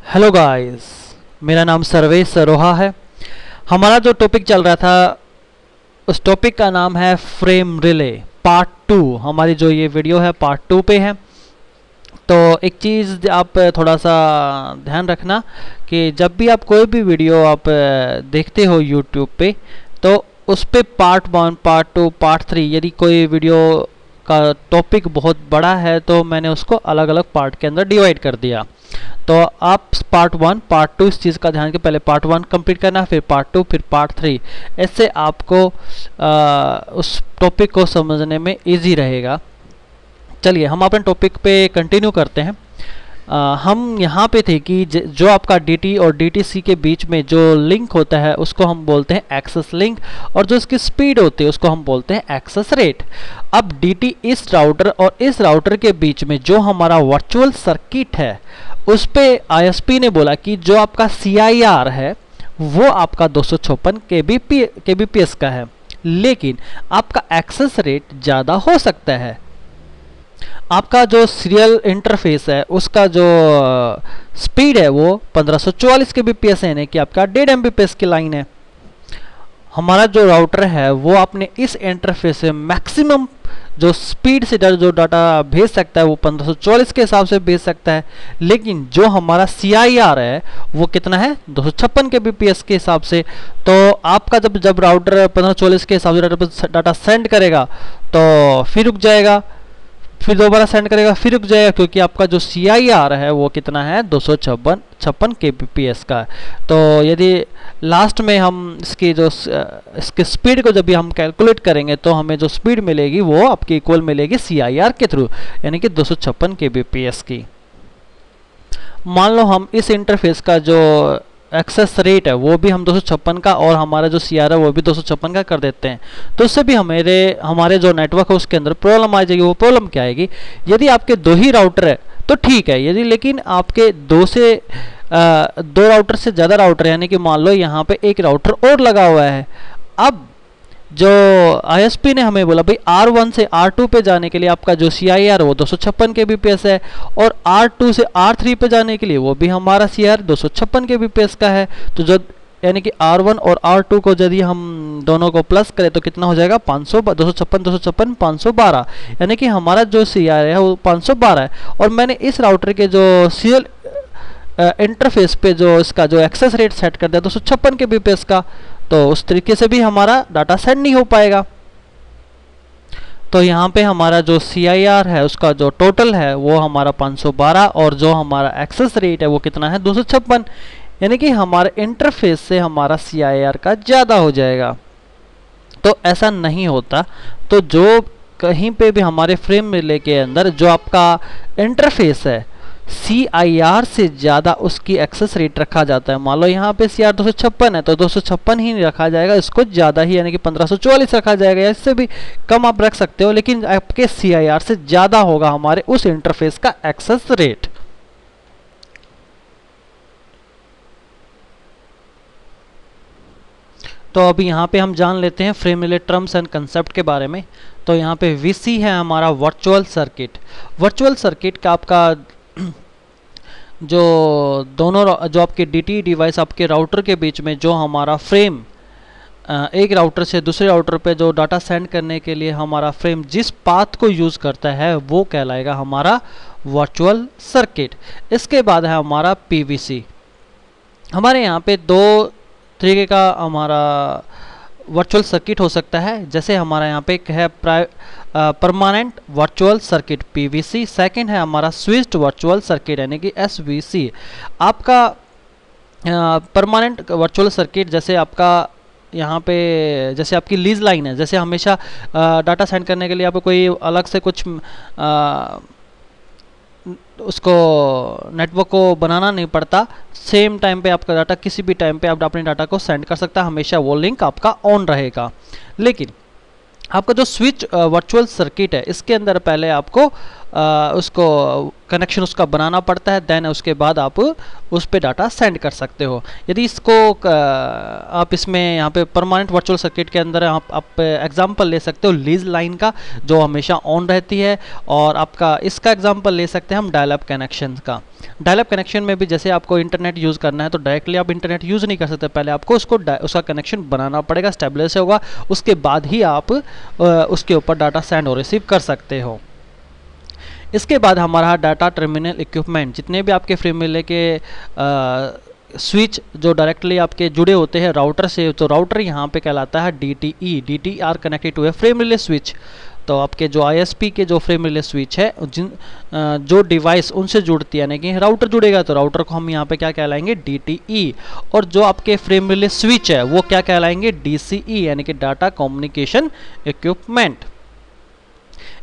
Hello guys, मेरा नाम सर्वेश सरोहा है। हमारा जो टॉपिक चल रहा था उस टॉपिक का नाम है फ्रेम रिले पार्ट 2। हमारी जो ये वीडियो है पार्ट 2 पे है। तो एक चीज़ आप थोड़ा सा ध्यान रखना कि जब भी आप कोई भी वीडियो आप देखते हो यूट्यूब पे, तो उस पे पार्ट 1, पार्ट 2, पार्ट 3 यदि कोई वीडियो का टॉपिक बहुत बड़ा है तो मैंने उसको अलग अलग पार्ट के अंदर डिवाइड कर दिया। तो आप पार्ट 1, पार्ट 2 इस चीज़ का ध्यान के पहले पार्ट 1 कंप्लीट करना, फिर पार्ट 2, फिर पार्ट 3। इससे आपको उस टॉपिक को समझने में इजी रहेगा। चलिए हम अपने टॉपिक पे कंटिन्यू करते हैं। हम यहाँ पे थे कि जो आपका DT और DTC के बीच में जो लिंक होता है उसको हम बोलते हैं एक्सेस लिंक, और जो इसकी स्पीड होती है उसको हम बोलते हैं एक्सेस रेट। अब DT इस राउटर और इस राउटर के बीच में जो हमारा वर्चुअल सर्किट है उस पे ISP ने बोला कि जो आपका CIR है वो आपका 256 kbps का है, लेकिन आपका एक्सेस रेट ज़्यादा हो सकता है। आपका जो सीरियल इंटरफेस है उसका जो स्पीड है वो 1544 kbps है, यानी कि आपका 1.5 Mbps की लाइन है। हमारा जो राउटर है वो अपने इस इंटरफेस से मैक्सिमम जो स्पीड से जो डाटा भेज सकता है वो 1544 के हिसाब से भेज सकता है, लेकिन जो हमारा CIR है वो कितना है 256 kbps के हिसाब से। तो आपका जब राउटर 1544 के हिसाब से डाटा सेंड करेगा तो फिर रुक जाएगा, फिर दोबारा सेंड करेगा, फिर रुक जाएगा, क्योंकि आपका जो CIR है वो कितना है 256 kbps का। तो यदि लास्ट में हम इसकी स्पीड को जब भी हम कैलकुलेट करेंगे तो हमें जो स्पीड मिलेगी वो आपकी इक्वल मिलेगी CIR के थ्रू, यानी कि 256 kbps की। मान लो हम इस इंटरफेस का जो एक्सेस रेट है वो भी हम 256 का और हमारा जो CIR है वो भी 256 का कर देते हैं, तो उससे भी हमारे जो नेटवर्क है उसके अंदर प्रॉब्लम आ जाएगी। वो प्रॉब्लम क्या आएगी, यदि आपके 2 ही राउटर है तो ठीक है, यदि लेकिन आपके 2 राउटर से ज़्यादा राउटर है, यानी कि मान लो यहाँ पे एक राउटर और लगा हुआ है। अब जो ISP ने हमें बोला भाई R1 से R2 पे जाने के लिए आपका जो CIR वो 256 kbps है, और R2 से R3 पे जाने के लिए वो भी हमारा CIR 256 kbps का है। तो जो यानी कि R1 और R2 को यदि हम दोनों को प्लस करें तो कितना हो जाएगा 256 512, यानी कि हमारा जो CIR है वो 512 है। और मैंने इस राउटर के जो सीरियल इंटरफेस पे जो इसका जो एक्सेस रेट सेट कर दिया 256 kbps का, तो उस तरीके से भी हमारा डाटा सेंड नहीं हो पाएगा। तो यहाँ पे हमारा जो CIR है उसका जो टोटल है वो हमारा 512, और जो हमारा एक्सेस रेट है वो कितना है 256, यानी कि हमारे इंटरफेस से हमारा CIR का ज़्यादा हो जाएगा। तो ऐसा नहीं होता। तो जो कहीं पे भी हमारे फ्रेम रिले के अंदर जो आपका इंटरफेस है CIR से ज़्यादा उसकी एक्सेस रेट रखा जाता है। मान लो यहाँ पे CIR 256 है तो 256 ही रखा जाएगा, इसको ज़्यादा ही यानी कि 1544 रखा जाएगा, या इससे भी कम आप रख सकते हो, लेकिन आपके CIR से ज़्यादा होगा हमारे उस इंटरफेस का एक्सेस रेट। तो अभी यहाँ पे हम जान लेते हैं frame relay terms and concept के बारे में। तो यहाँ पे VC है हमारा वर्चुअल सर्किट। वर्चुअल सर्किट का आपका जो आपके DT डिवाइस आपके राउटर के बीच में जो हमारा फ्रेम एक राउटर से दूसरे राउटर पे जो डाटा सेंड करने के लिए हमारा फ्रेम जिस पाथ को यूज़ करता है वो कहलाएगा हमारा वर्चुअल सर्किट। इसके बाद है हमारा PVC। हमारे यहाँ पे 2 तरीके का हमारा वर्चुअल सर्किट हो सकता है। जैसे हमारा यहाँ पे एक है permanent virtual circuit PVC, second है हमारा स्विच्ड वर्चुअल सर्किट यानी कि SVC। आपका परमानेंट वर्चुअल सर्किट जैसे आपका यहाँ पे जैसे आपकी लीज लाइन है, जैसे हमेशा डाटा सेंड करने के लिए आपको कोई अलग से कुछ उसको नेटवर्क को बनाना नहीं पड़ता, सेम टाइम पे आपका डाटा किसी भी टाइम पे आप अपने डाटा को सेंड कर सकता है, हमेशा वो लिंक आपका ऑन रहेगा। लेकिन आपका जो स्विच वर्चुअल सर्किट है इसके अंदर पहले आपको उसको कनेक्शन उसका बनाना पड़ता है, देन उसके बाद आप उस पे डाटा सेंड कर सकते हो। यदि इसको आप इसमें यहाँ पे परमानेंट वर्चुअल सर्किट के अंदर आप एग्जांपल ले सकते हो लीज लाइन का, जो हमेशा ऑन रहती है, और आपका इसका एग्जांपल ले सकते हैं हम डायल अप कनेक्शन का। डायल अप कनेक्शन में भी जैसे आपको इंटरनेट यूज़ करना है तो डायरेक्टली आप इंटरनेट यूज़ नहीं कर सकते, पहले आपको उसका कनेक्शन बनाना पड़ेगा, स्टेबलिश होगा, उसके बाद ही आप उसके ऊपर डाटा सेंड और रिसीव कर सकते हो। इसके बाद हमारा डाटा टर्मिनल इक्विपमेंट, जितने भी आपके फ्रेम रिले के स्विच जो डायरेक्टली आपके जुड़े होते हैं राउटर से, तो राउटर यहाँ पे कहलाता है DTE, DTE are connected to a frame relay switch. तो आपके जो ISP के जो फ्रेम रिले स्विच है, जो डिवाइस उनसे जुड़ती है, यानी कि राउटर जुड़ेगा तो राउटर को हम यहाँ पे क्या कहलाएंगे, DTE, और जो आपके फ्रेम रिले स्विच है वो क्या कहलाएंगे, DCE, यानी कि डाटा कम्युनिकेशन इक्विपमेंट।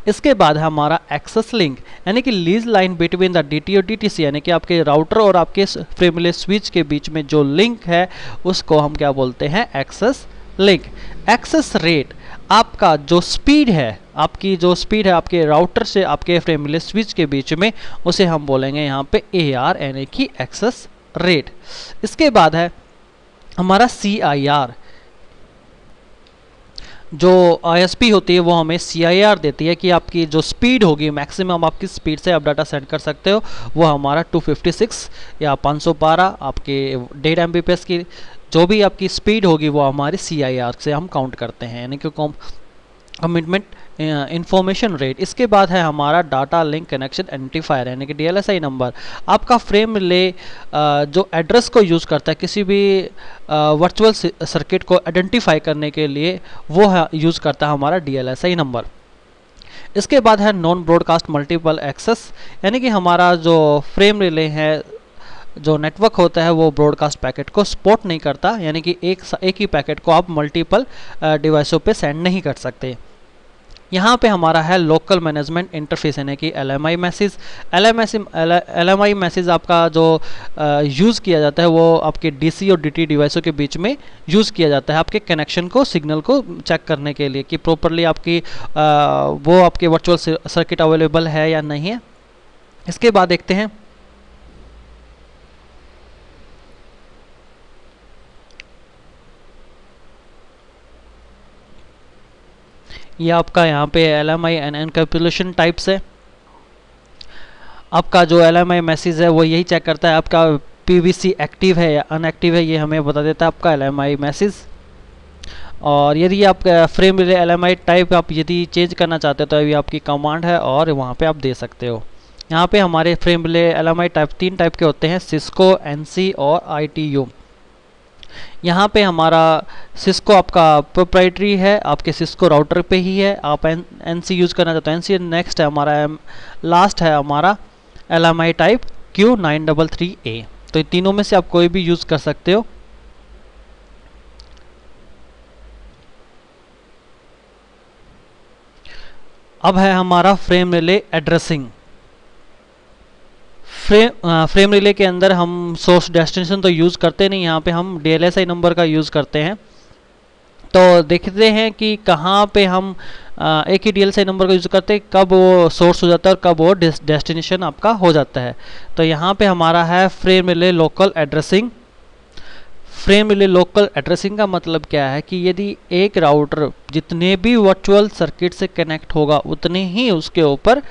इसके बाद है हमारा एक्सेस लिंक, यानी कि lease line between the DTE और DTC, यानी कि आपके राउटर और आपके फ्रेम रिले स्विच के बीच में जो लिंक है उसको हम क्या बोलते हैं, एक्सेस लिंक। एक्सेस रेट, आपका जो स्पीड है, आपके राउटर से आपके फ्रेम रिले स्विच के बीच में, उसे हम बोलेंगे यहाँ पे AR, यानी कि एक्सेस रेट। इसके बाद है हमारा CIR, जो ISP होती है वो हमें CIR देती है कि आपकी जो स्पीड होगी, मैक्सिमम आपकी स्पीड से आप डाटा सेंड कर सकते हो, वो हमारा 256 या 512 आपके 1.5 Mbps की जो भी आपकी स्पीड होगी वो हमारी CIR से हम काउंट करते हैं, यानी कि कमिटमेंट इंफॉर्मेशन रेट। इसके बाद है हमारा डाटा लिंक कनेक्शन आइडेंटिफायर, यानी कि DLSI नंबर। आपका फ्रेम रिले जो एड्रेस को यूज़ करता है किसी भी वर्चुअल सर्किट को आइडेंटिफाई करने के लिए, वो यूज़ करता है हमारा DLSI नंबर। इसके बाद है नॉन ब्रॉडकास्ट मल्टीपल एक्सेस, यानी कि हमारा जो फ्रेम रिले है, जो नेटवर्क होता है वो ब्रॉडकास्ट पैकेट को सपोर्ट नहीं करता, यानी कि एक ही पैकेट को आप मल्टीपल डिवाइसों पे सेंड नहीं कर सकते। यहाँ पे हमारा है लोकल मैनेजमेंट इंटरफेस, यानी कि LMI मैसेज। LMI मैसेज आपका जो यूज़ किया जाता है वो आपके DC और DT डिवाइसों के बीच में यूज़ किया जाता है, आपके कनेक्शन को, सिग्नल को चेक करने के लिए कि प्रॉपरली आपकी वो आपके वर्चुअल सर्किट अवेलेबल है या नहीं है। इसके बाद देखते हैं ये आपका यहाँ पे LMI एंड एनकैप्सुलेशन टाइप्स है। आपका जो LMI मैसेज है वो यही चेक करता है आपका PVC एक्टिव है या अनएक्टिव है, ये हमें बता देता है आपका LMI मैसेज। और यदि आप फ्रेम रिले LMI टाइप आप यदि चेंज करना चाहते हो तो ये आपकी कमांड है और वहाँ पे आप दे सकते हो। यहाँ पे हमारे frame relay LMI type 3 type के होते हैं, सिस्को, NC और ITU। यहाँ पे हमारा सिस्को आपका प्रोप्राइटरी है, आपके सिस्को राउटर पे ही है। आप NC यूज़ करना चाहते हो NC। नेक्स्ट है हमारा लास्ट है हमारा LMI टाइप Q933A। तो इन तीनों में से आप कोई भी यूज़ कर सकते हो। अब है हमारा frame relay addressing. Frame relay के अंदर हम सोर्स डेस्टिनेशन तो यूज़ करते नहीं, यहाँ पे हम DLSI नंबर का यूज़ करते हैं। तो देखते हैं कि कहाँ पे हम एक ही DLSI नंबर का यूज़ करते हैं, कब वो सोर्स हो जाता है और कब वो डेस्टिनेशन आपका हो जाता है। तो यहाँ पे हमारा है frame relay local addressing. Frame relay local addressing का मतलब क्या है कि यदि एक राउटर जितने भी वर्चुअल सर्किट से कनेक्ट होगा उतने ही उसके ऊपर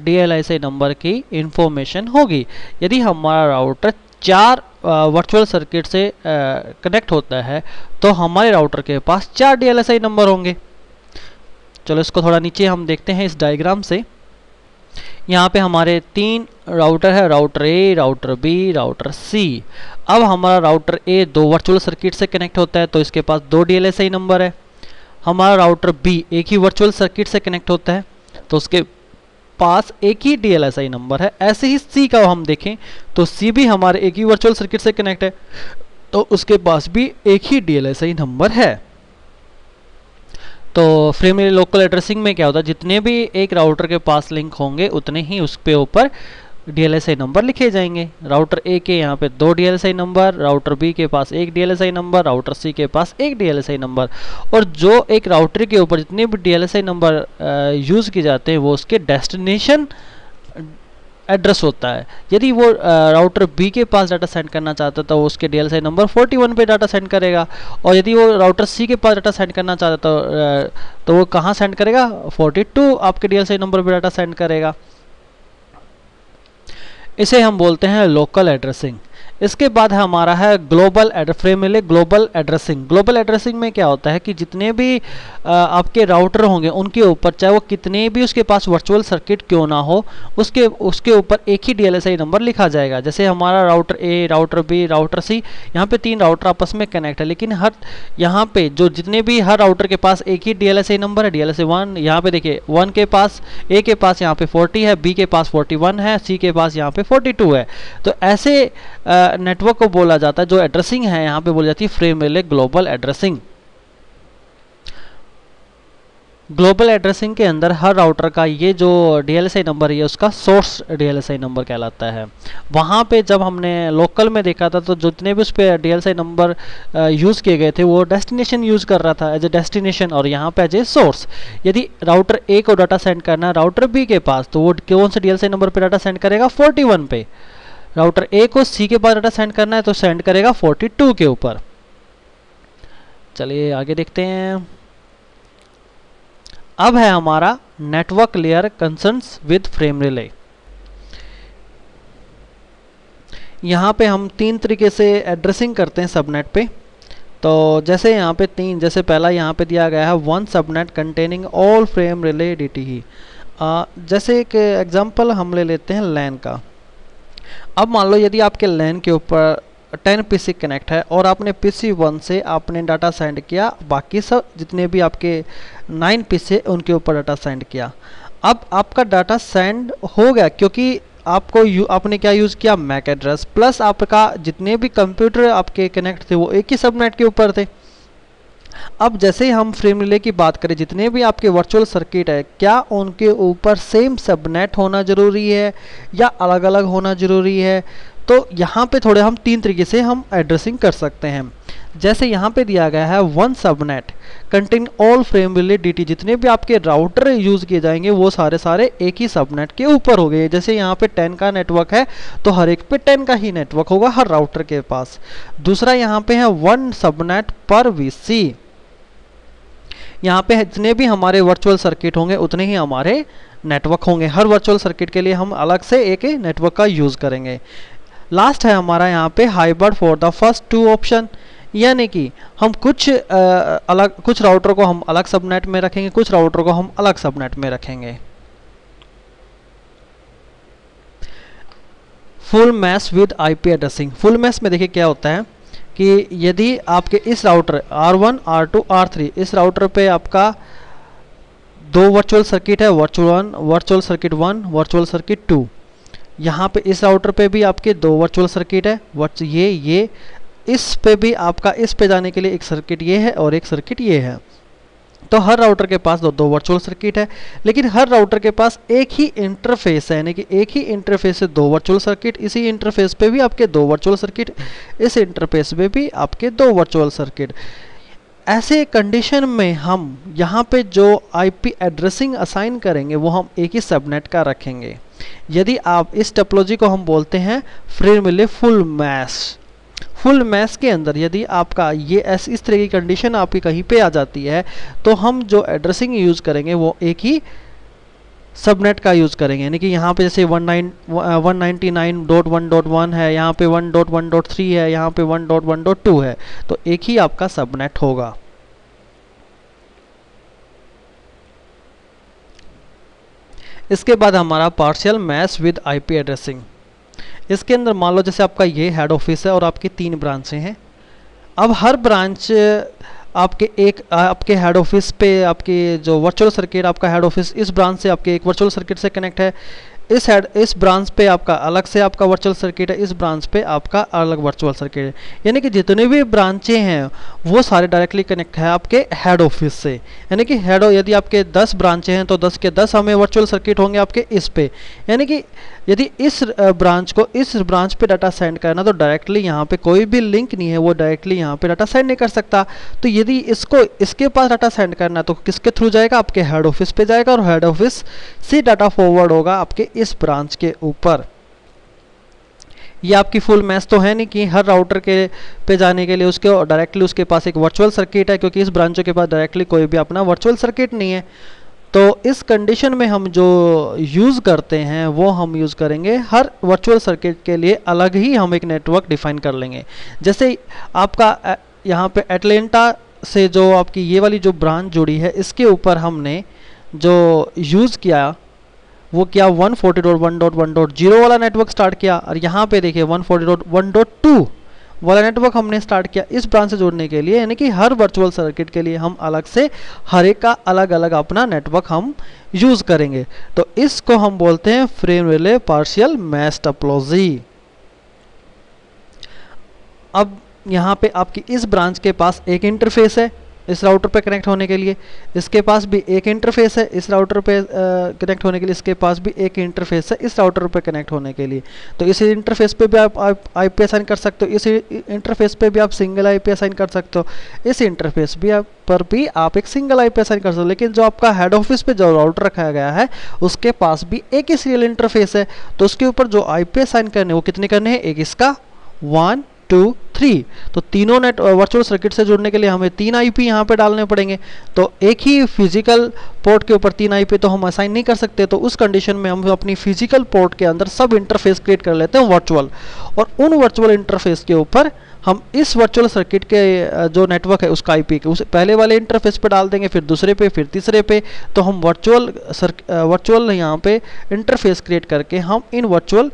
DLSI नंबर की इंफॉर्मेशन होगी। यदि हमारा राउटर 4 वर्चुअल सर्किट से कनेक्ट होता है तो हमारे राउटर के पास 4 DLSI नंबर होंगे। चलो इसको थोड़ा नीचे हम देखते हैं इस डायग्राम से। यहाँ पे हमारे 3 राउटर है, router A, router B, router C। अब हमारा राउटर A 2 वर्चुअल सर्किट से कनेक्ट होता है तो इसके पास 2 DLSI नंबर है। हमारा राउटर B एक ही वर्चुअल सर्किट से कनेक्ट होता है तो उसके पास एक ही DLSI नंबर है। ऐसे ही C का हम देखें तो C भी हमारे एक ही वर्चुअल सर्किट से कनेक्ट है तो उसके पास भी एक ही DLSI नंबर है। तो फ्रेम रिले लोकल एड्रेसिंग में क्या होता है, जितने भी एक राउटर के पास लिंक होंगे उतने ही उस पे ऊपर DLSI नंबर लिखे जाएंगे। राउटर ए के यहाँ पे 2 DLSI नंबर, राउटर बी के पास 1 DLSI नंबर, राउटर सी के पास 1 DLSI नंबर। और जो एक राउटर के ऊपर जितने भी DLSI नंबर यूज़ किए जाते हैं वो उसके डेस्टिनेशन एड्रेस होता है। यदि वो राउटर बी के पास डाटा सेंड करना चाहता है तो वो उसके DLSI नंबर 41 पे डाटा सेंड करेगा, और यदि वो राउटर सी के पास डाटा सेंड करना चाहता है तो वो कहाँ सेंड करेगा, 42 आपके DLSI नंबर पे डाटा सेंड करेगा। इसे हम बोलते हैं लोकल एड्रेसिंग। इसके बाद हमारा है global frame relay global addressing. Global addressing में क्या होता है कि जितने भी आपके राउटर होंगे उनके ऊपर, चाहे वो कितने भी उसके पास वर्चुअल सर्किट क्यों ना हो, उसके ऊपर एक ही DLSI नंबर लिखा जाएगा। जैसे हमारा राउटर ए, राउटर बी, राउटर सी, यहाँ पे 3 राउटर आपस में कनेक्ट है, लेकिन यहाँ पे जो जितने भी हर राउटर के पास एक ही DLSI नंबर है, DLSI 1। यहाँ पे देखिए 1 के पास, ए के पास यहाँ पे 40 है, बी के पास 41 है, सी के पास यहाँ पे 42 है। तो ऐसे नेटवर्क को बोला जाता है, जो एड्रेसिंग है यहाँ पे बोली जाती है frame relay global addressing. Global addressing के अंदर हर राउटर का ये जो DLSI नंबर है उसका सोर्स DLSI नंबर कहलाता है। वहाँ पे जब हमने लोकल में देखा था तो जितने भी उस पर DLSI नंबर यूज़ किए गए थे वो डेस्टिनेशन यूज़ कर रहा था एज ए डेस्टिनेशन, और यहाँ पे एज ए सोर्स। यदि राउटर ए को डाटा सेंड करना है राउटर बी के पास तो वो कौन से DLSI नंबर पर डाटा सेंड करेगा, 41 पे। राउटर ए को सी के पास डाटा सेंड करना है तो सेंड करेगा 42 के ऊपर। चलिए आगे देखते हैं। अब है हमारा network layer concerns with frame relay. यहाँ पे हम 3 तरीके से एड्रेसिंग करते हैं सबनेट पे। तो जैसे यहाँ पे 3, जैसे पहला यहाँ पे दिया गया है 1 subnet containing all frame relay DTE। जैसे एक एग्जांपल हम ले लेते हैं लैन का। अब मान लो यदि आपके लैन के ऊपर 10 PC कनेक्ट है और आपने PC 1 से आपने डाटा सेंड किया, बाकी सब जितने भी आपके 9 PC उनके ऊपर डाटा सेंड किया। अब आपका डाटा सेंड हो गया क्योंकि आपने क्या यूज़ किया, मैक एड्रेस प्लस आपका जितने भी कंप्यूटर आपके कनेक्ट थे वो एक ही सबनेट के ऊपर थे। अब जैसे ही हम फ्रेम रिले की बात करें, जितने भी आपके वर्चुअल सर्किट है क्या उनके ऊपर सेम सबनेट होना ज़रूरी है या अलग अलग होना ज़रूरी है। तो यहाँ पे थोड़े हम 3 तरीके से हम एड्रेसिंग कर सकते हैं। जैसे यहाँ पे दिया गया है 1 subnet contain all frame relay DT। जितने भी आपके राउटर यूज़ किए जाएंगे वो सारे एक ही सबनेट के ऊपर हो गए। जैसे यहाँ पे 10 का नेटवर्क है तो हर एक पे 10 का ही नेटवर्क होगा हर राउटर के पास। दूसरा यहाँ पे है 1 सबनेट पर VC। यहाँ पे जितने भी हमारे वर्चुअल सर्किट होंगे उतने ही हमारे नेटवर्क होंगे। हर वर्चुअल सर्किट के लिए हम अलग से एक नेटवर्क का यूज़ करेंगे। लास्ट है हमारा यहाँ पे hybrid for the first 2 option, यानी कि हम कुछ राउटर को हम अलग सबनेट में रखेंगे, कुछ राउटर को हम अलग सबनेट में रखेंगे। Full mesh with IP addressing. Full mesh में देखिए क्या होता है कि यदि आपके इस राउटर R1, R2, R3 इस राउटर पे आपका 2 वर्चुअल सर्किट है, वर्चुअल सर्किट 1, वर्चुअल सर्किट 2। यहाँ पे इस राउटर पे भी आपके 2 वर्चुअल सर्किट है, ये इस पे भी आपका इस पे जाने के लिए एक सर्किट ये है और एक सर्किट ये है। तो हर राउटर के पास 2 वर्चुअल सर्किट है, लेकिन हर राउटर के पास एक ही इंटरफेस है, यानी कि एक ही इंटरफेस से 2 वर्चुअल सर्किट। इसी इंटरफेस पे भी आपके 2 वर्चुअल सर्किट, इस इंटरफेस पे भी आपके 2 वर्चुअल सर्किट। ऐसे कंडीशन में हम यहाँ पे जो IP एड्रेसिंग असाइन करेंगे वो हम एक ही सबनेट का रखेंगे। यदि आप इस टोपोलॉजी को हम बोलते हैं frame relay full mesh. Full mesh के अंदर यदि आपका ये इस तरह की कंडीशन आपकी कहीं पे आ जाती है तो हम जो एड्रेसिंग यूज़ करेंगे वो एक ही सबनेट का यूज़ करेंगे। यानी कि यहाँ पे जैसे 199.1.1 है, यहाँ पे 1.1.3 है, यहाँ पे 1.1.2 है, तो एक ही आपका सबनेट होगा। इसके बाद हमारा partial mesh with IP addressing. इसके अंदर मान लो जैसे आपका ये हेड ऑफिस है और आपकी 3 ब्रांचें हैं। अब हर ब्रांच आपके हेड ऑफिस पे आपकी जो वर्चुअल सर्किट, आपका हेड ऑफिस इस ब्रांच से आपके एक वर्चुअल सर्किट से कनेक्ट है, इस ब्रांच पे आपका अलग से आपका वर्चुअल सर्किट है, इस ब्रांच पे आपका अलग वर्चुअल सर्किट है। यानी कि जितने भी ब्रांचें हैं वो सारे डायरेक्टली कनेक्ट है आपके हेड ऑफिस से। यानी कि यदि आपके 10 ब्रांचें हैं तो 10 के 10 हमें वर्चुअल सर्किट होंगे आपके इस पे। यानी कि यदि इस ब्रांच को इस ब्रांच पे डाटा सेंड करना, तो डायरेक्टली यहाँ पे कोई भी लिंक नहीं है, वो डायरेक्टली यहाँ पे डाटा सेंड नहीं कर सकता। तो यदि इसको इसके पास डाटा सेंड करना तो किसके थ्रू जाएगा, आपके हेड ऑफिस पे जाएगा, और हेड ऑफिस से डाटा फॉरवर्ड होगा आपके इस ब्रांच के ऊपर। ये आपकी फुल मैच तो है नहीं कि हर राउटर के पे जाने के लिए उसके डायरेक्टली उसके पास एक वर्चुअल सर्किट है, क्योंकि इस ब्रांचों के पास डायरेक्टली कोई भी अपना वर्चुअल सर्किट नहीं है। तो इस कंडीशन में हम जो यूज़ करते हैं वो हम यूज़ करेंगे हर वर्चुअल सर्किट के लिए अलग ही हम एक नेटवर्क डिफाइन कर लेंगे। जैसे आपका यहाँ पे एटलांटा से जो आपकी ये वाली जो ब्रांच जुड़ी है, इसके ऊपर हमने जो यूज़ किया वो क्या 140.1.1.0 वाला नेटवर्क स्टार्ट किया, और यहाँ पे देखिए 140.1.2 वाला नेटवर्क हमने स्टार्ट किया इस ब्रांच से जोड़ने के लिए। यानी कि हर वर्चुअल सर्किट के लिए हम अलग से हर एक का अलग अलग अपना नेटवर्क हम यूज़ करेंगे। तो इसको हम बोलते हैं frame relay partial match topology. अब यहाँ पे आपकी इस ब्रांच के पास एक इंटरफेस है इस राउटर पे कनेक्ट होने के लिए, इसके पास भी एक इंटरफेस है इस राउटर पे कनेक्ट होने के लिए, इसके पास भी एक इंटरफेस है इस राउटर पे कनेक्ट होने के लिए। तो इस इंटरफेस पे भी आप आईपी असाइन कर सकते हो, इस इंटरफेस पे भी आप सिंगल आईपी असाइन कर सकते हो, इस इंटरफेस भी पर भी आप एक सिंगल आईपी असाइन कर सकते हो। लेकिन जो आपका हेड ऑफिस पे जो राउटर रखा गया है उसके पास भी एक ही सीरियल इंटरफेस है, तो उसके ऊपर जो आईपी असाइन करने वो कितने करने हैं, एक इसका 1 2 3। तो तीनों नेट वर्चुअल सर्किट से जुड़ने के लिए हमें 3 आईपी यहाँ पे डालने पड़ेंगे। तो एक ही फिजिकल पोर्ट के ऊपर 3 आईपी तो हम असाइन नहीं कर सकते। तो उस कंडीशन में हम अपनी फिजिकल पोर्ट के अंदर सब इंटरफेस क्रिएट कर लेते हैं वर्चुअल, और उन वर्चुअल इंटरफेस के ऊपर हम इस वर्चुअल सर्किट के जो नेटवर्क है उसका आईपी के उस पहले वाले इंटरफेस पे डाल देंगे, फिर दूसरे पे, फिर तीसरे पे। तो हम वर्चुअल यहाँ पे इंटरफेस क्रिएट करके हम इन वर्चुअल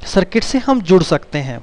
सर्किट से हम जुड़ सकते हैं।